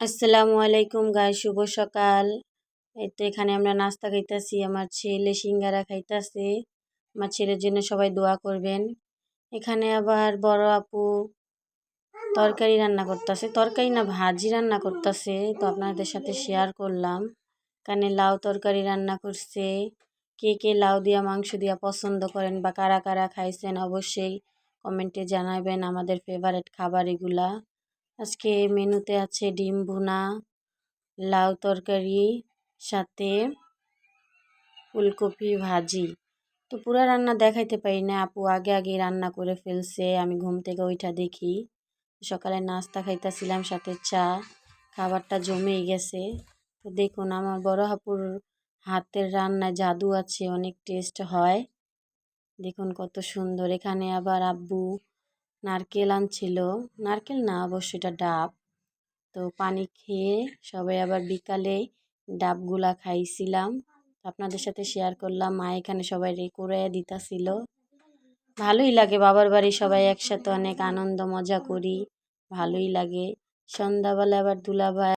আসসালামু আলাইকুম গাই, শুভ সকাল। এই তো এখানে আমরা নাস্তা খাইতাছি। আমার ছেলে সিঙ্গারা খাইতাছে। আমার ছেলের জন্য সবাই দোয়া করবেন। এখানে আবার বড় আপু তরকারি রান্না করতেছে, তরকারি না ভাজি রান্না করতেছে, তো আপনাদের সাথে শেয়ার করলাম। এখানে লাউ তরকারি রান্না করছে। কে কে লাউ দিয়া মাংস দিয়া পছন্দ করেন বা কারা কারা খাইছেন অবশ্যই কমেন্টে জানাবেন। আমাদের ফেভারিট খাবার এগুলা। আজকে মেনুতে আছে ডিম ভুনা, লাউ তরকারি, সাথে ফুলকপি ভাজি। তো পুরা রান্না দেখাইতে পারি না, আপু আগে আগে রান্না করে ফেলছে। আমি ঘুম থেকে ওইটা দেখি। সকালে নাস্তা খাইতেছিলাম সাথে চা, খাবারটা জমেই গেছে। তো দেখুন আমার বড় আপুর হাতের রান্নায় জাদু আছে, অনেক টেস্ট হয়। দেখুন কত সুন্দর। এখানে আবার আব্বু নারকেল আনছিল, নারকেল না অবশ্য এটা ডাব। তো পানি খেয়ে সবাই আবার বিকালে ডাবগুলা খাইছিলাম, আপনাদের সাথে শেয়ার করলাম। মা এখানে সবাই করে দিতাছিল। ভালোই লাগে, বাবার বাড়ি সবাই একসাথে অনেক আনন্দ মজা করি, ভালোই লাগে। সন্ধ্যাবেলা আবার দুলাভাই